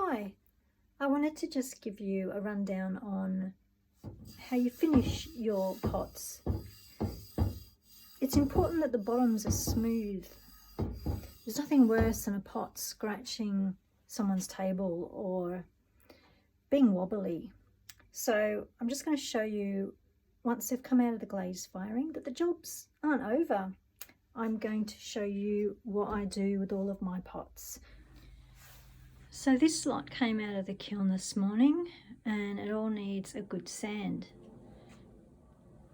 Hi, I wanted to just give you a rundown on how you finish your pots. It's important that the bottoms are smooth. There's nothing worse than a pot scratching someone's table or being wobbly. So I'm just going to show you, once they've come out of the glaze firing, that the jobs aren't over. I'm going to show you what I do with all of my pots. So this lot came out of the kiln this morning and it all needs a good sand.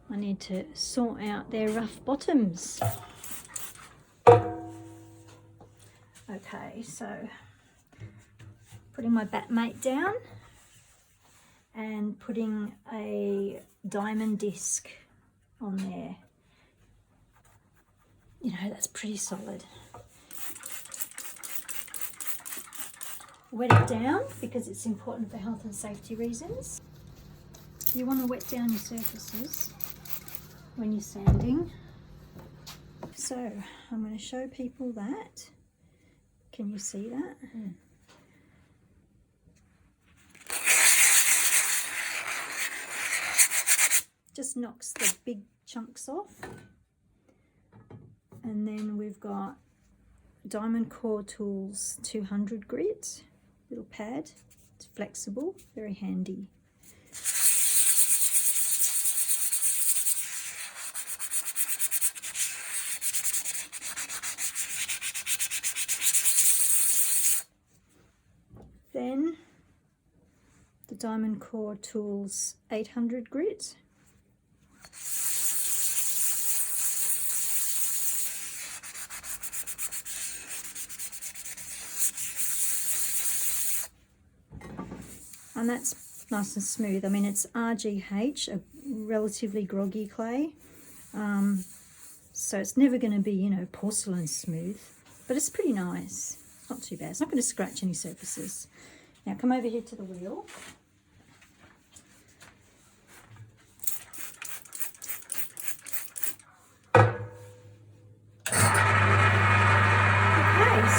I need to sort out their rough bottoms. Okay, so putting my batmate down and putting a diamond disc on there. You know, that's pretty solid. Wet it down because it's important for health and safety reasons. You want to wet down your surfaces when you're sanding. So I'm going to show people that. Can you see that? Just knocks the big chunks off. And then we've got Diamond Core Tools 200 grit, little pad. It's flexible, very handy. Then the Diamond Core Tools 800 grit. And that's nice and smooth. I mean, it's RGH, a relatively groggy clay. So it's never going to be, you know, porcelain smooth, but it's pretty nice. Not too bad. It's not going to scratch any surfaces. Now come over here to the wheel. Okay,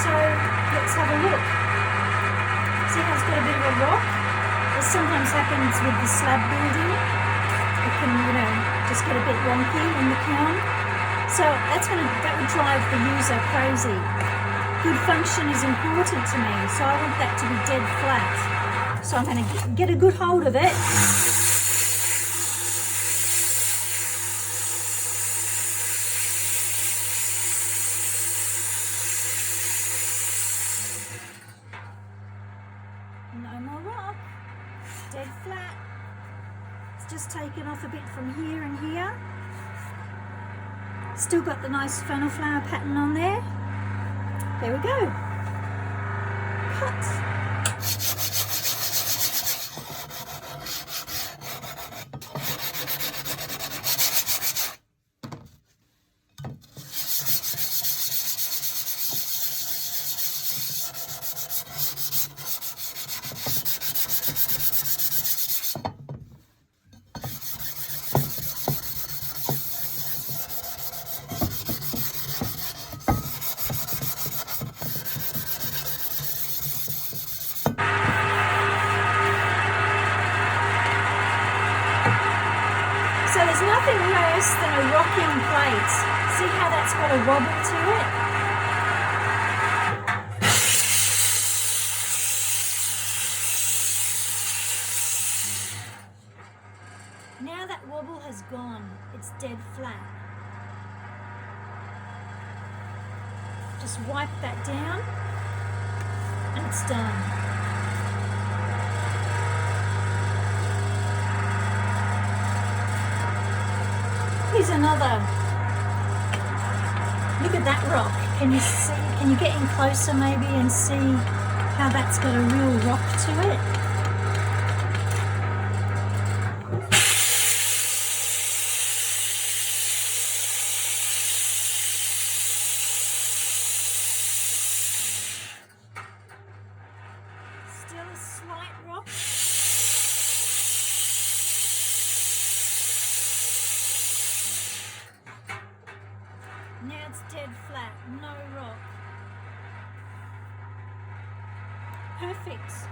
so let's have a look. See how it's got a bit of a rock? This sometimes happens with the slab building. It can, you know, just get a bit wonky in the kiln. So that would drive the user crazy. Good function is important to me, so I want that to be dead flat. So I'm going to get a good hold of it. No more rock. Dead flat. It's just taken off a bit from here and here. Still got the nice funnel flower pattern on there. There we go. Cut. So there's nothing worse than a rocking plate. See how that's got a wobble to it? Now that wobble has gone, it's dead flat. Just wipe that down and it's done. Here's another. Look at that rock. Can you see? Can you get in closer maybe and see how that's got a real rock to it? Still a slight rock. Now it's dead flat, no rock. Perfect.